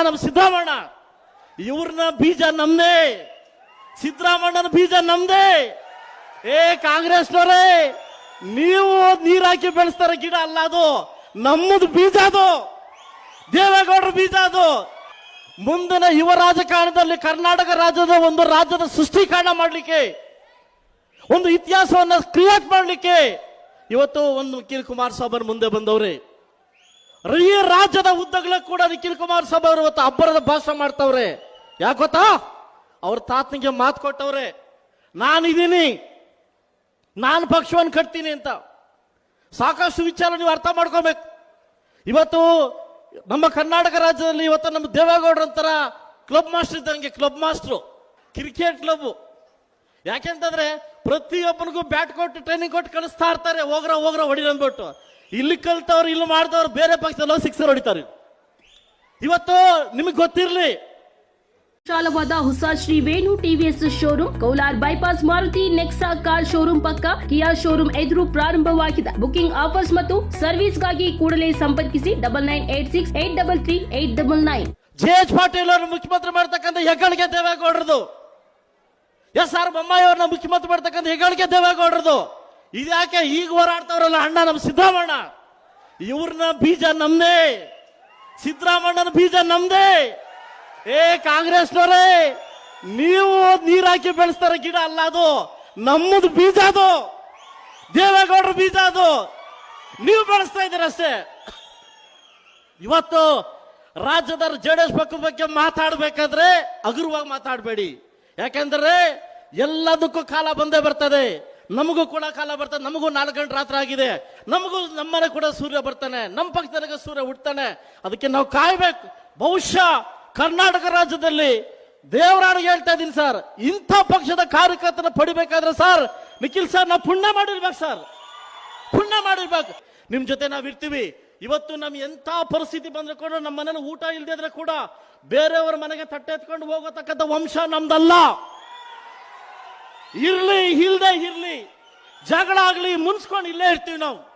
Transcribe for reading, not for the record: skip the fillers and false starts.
ನಮ್ಮ ಸಿದ್ದರಾಮಣ್ಣ, ಇವ್ರನ್ನ ಬೀಜ ನಮ್ದೇ, ಸಿದ್ದರಾಮಣ್ಣನ ಬೀಜ ನಮ್ದೇ. ಕಾಂಗ್ರೆಸ್ನವರೇ, ನೀವು ನೀರ್ ಹಾಕಿ ಬೆಳೆಸ್ತಾರ ಗಿಡ ಅಲ್ಲ, ಅದು ನಮ್ಮದು ಬೀಜ, ಅದು ದೇವೇಗೌಡರ ಬೀಜ. ಅದು ಮುಂದಿನ ಯುವ ರಾಜಕಾರಣದಲ್ಲಿ ಕರ್ನಾಟಕ ರಾಜ್ಯದ ಒಂದು ರಾಜ್ಯದ ಸೃಷ್ಟಿಕರಣ ಮಾಡಲಿಕ್ಕೆ, ಒಂದು ಇತಿಹಾಸವನ್ನ ಕ್ರಿಯೇಟ್ ಮಾಡಲಿಕ್ಕೆ ಇವತ್ತು ಒಂದು ನಿಖಿಲ್ ಕುಮಾರಸ್ವಾಮಿ ಮುಂದೆ ಬಂದವ್ರೆ. ಈ ರಾಜ್ಯದ ಉದ್ದಗಲ ಕೂಡ ನಿಖಿಲ್ ಕುಮಾರಸ್ವಾಮಿ ಅವರು ಇವತ್ತು ಅಬ್ಬರದ ಭಾಷಣ ಮಾಡ್ತವ್ರೆ. ಯಾಕೊತ್ತಾ? ಅವ್ರ ತಾತನಿಗೆ ಮಾತು ಕೊಟ್ಟವ್ರೆ, ನಾನಿದ್ದೀನಿ, ನಾನು ಪಕ್ಷವನ್ನು ಕಟ್ತೀನಿ ಅಂತ. ಸಾಕಷ್ಟು ವಿಚಾರ ನೀವು ಅರ್ಥ ಮಾಡ್ಕೋಬೇಕು. ಇವತ್ತು ನಮ್ಮ ಕರ್ನಾಟಕ ರಾಜ್ಯದಲ್ಲಿ ಇವತ್ತು ನಮ್ಮ ದೇವೇಗೌಡರ ಅಂತರ ಕ್ಲಬ್ ಮಾಸ್ಟರ್ ಇದ್ದಂಗೆ, ಕ್ಲಬ್ ಮಾಸ್ಟ್ರು, ಕ್ರಿಕೆಟ್ ಕ್ಲಬ್. ಯಾಕೆಂತಂದ್ರೆ ಪ್ರತಿಯೊಬ್ಬನಿಗೂ ಬ್ಯಾಟ್ ಕೊಟ್ಟು ಟ್ರೈನಿಂಗ್ ಕೊಟ್ಟು ಕಳಿಸ್ತಾ ಇರ್ತಾರೆ, ಹೋಗ್ರ ಹೊಡಿ ಅಂದ್ಬಿಟ್ಟು. ಇಲ್ಲಿ ಕಲ್ತವ್ರು, ಇಲ್ಲಿ ಮಾಡಿದವ್ರು ಬೇರೆ ಪಕ್ಷದಲ್ಲ ಸಿಕ್ಸರ್ ಹೊಡಿತಾರೆ. ಇವತ್ತು ನಿಮಗೆ ಗೊತ್ತಿರಲಿ, ವಿಶಾಲವಾದ ಹೊಸ ಶ್ರೀ ವೇಣು ಟಿವಿಎಸ್ ಶೋರೂಮ್ ಕೌಲಾರ್ bypass Maruti Nexa car showroom ಪಕ್ಕ ಕಿಯಾ ಶೋರೂಮ್ ಎದುರು ಪ್ರಾರಂಭವಾಗಿದೆ. ಬುಕಿಂಗ್ ಆಫರ್ಸ್ ಮತ್ತು ಸರ್ವಿಸ್ಗಾಗಿ ಕೂಡಲೇ ಸಂಪರ್ಕಿಸಿ 9986833899. ಜೆ.ಎಚ್. ಪಾಟೀಲ್ ಅವರು ಮುಖ್ಯಮಂತ್ರಿ ಮಾಡ್ತಕ್ಕಂಥ ಹೆಗ್ಗಳಿಕೆ ದೇವೇಗೌಡರದು. ಎಸ್.ಆರ್. ಬೊಮ್ಮಾಯಿ ಅವ್ರನ್ನ ಮುಖ್ಯಮಂತ್ರಿ ಮಾಡ್ತಕ್ಕಂಥ ಹೆಗ್ಗಳಿಕೆ ದೇವೇಗೌಡರದು. ಇದ್ಯಾಕೆ ಈಗ ಹೋರಾಡ್ತವ್ರಲ್ಲ ಅಣ್ಣ ನಮ್ಮ ಸಿದ್ದರಾಮಣ್ಣ, ಇವ್ರನ್ನ ಬೀಜ ನಮ್ದೇ, ಸಿದ್ದರಾಮಣ್ಣನ ಬೀಜ ನಮ್ದೇ. ಕಾಂಗ್ರೆಸ್ನವರೇ, ನೀವು ನೀರ್ ಹಾಕಿ ಬೆಳೆಸ್ತಾರ ಗಿಡ ಅಲ್ಲ, ಅದು ನಮ್ಮದು ಬೀಜ, ಅದು ದೇವೇಗೌಡರ ಬೀಜ, ಅದು ನೀವು ಬೆಳೆಸ್ತಾ ಇದ್ದೀರ ಅಷ್ಟೇ. ಇವತ್ತು ರಾಜ್ಯದ ಜೆಡಿಎಸ್ ಪಕ್ಷದ ಬಗ್ಗೆ ಮಾತಾಡಬೇಕಾದ್ರೆ ಹಗುರವಾಗಿ ಮಾತಾಡಬೇಡಿ. ಯಾಕೆಂದ್ರೆ ಎಲ್ಲದಕ್ಕೂ ಕಾಲ ಬಂದೇ ಬರ್ತದೆ. ನಮಗೂ ಕೂಡ ಕಾಲ ಬರ್ತದೆ. ನಮಗೂ 4 ಗಂಟೆ ರಾತ್ರಿ ಆಗಿದೆ. ನಮಗೂ ನಮ್ಮನೆ ಕೂಡ ಸೂರ್ಯ ಬರ್ತಾನೆ, ನಮ್ಮ ಪಕ್ಷದಲ್ಲಿ ಸೂರ್ಯ ಹುಡ್ತಾನೆ. ಅದಕ್ಕೆ ನಾವು ಕಾಯ್ಬೇಕು. ಬಹುಶಃ ಕರ್ನಾಟಕ ರಾಜ್ಯದಲ್ಲಿ ದೇವರಾಣಿಗೆ ಹೇಳ್ತಾ ಇದ್ದೀನಿ ಸರ್, ಇಂಥ ಪಕ್ಷದ ಕಾರ್ಯಕರ್ತನ ಪಡಿಬೇಕಾದ್ರೆ ಸರ್, ನಿಖಿಲ್ ಸರ್ ನಾವು ಪುಣ್ಯ ಮಾಡಿರ್ಬೇಕು ಸರ್, ಪುಣ್ಯ ಮಾಡಿರ್ಬೇಕು. ನಿಮ್ ಜೊತೆ ನಾವ್ ಇರ್ತೀವಿ. ಇವತ್ತು ನಮ್ ಎಂತ ಪರಿಸ್ಥಿತಿ ಬಂದ್ರೆ ಕೂಡ ನಮ್ಮ ಮನೇಲಿ ಊಟ ಇಲ್ದಿದ್ರೆ ಕೂಡ ಬೇರೆಯವರ ಮನೆಗೆ ತಟ್ಟೆ ಎತ್ಕೊಂಡು ಹೋಗತಕ್ಕಂಥ ವಂಶ ನಮ್ದಲ್ಲ. ಇರ್ಲಿ ಇಲ್ದೇ ಇರ್ಲಿ, ಜಗಳ ಆಗ್ಲಿ ಮುನ್ಸ್ಕೊಂಡು ಇಲ್ಲೇ ಇರ್ತೀವಿ ನಾವು.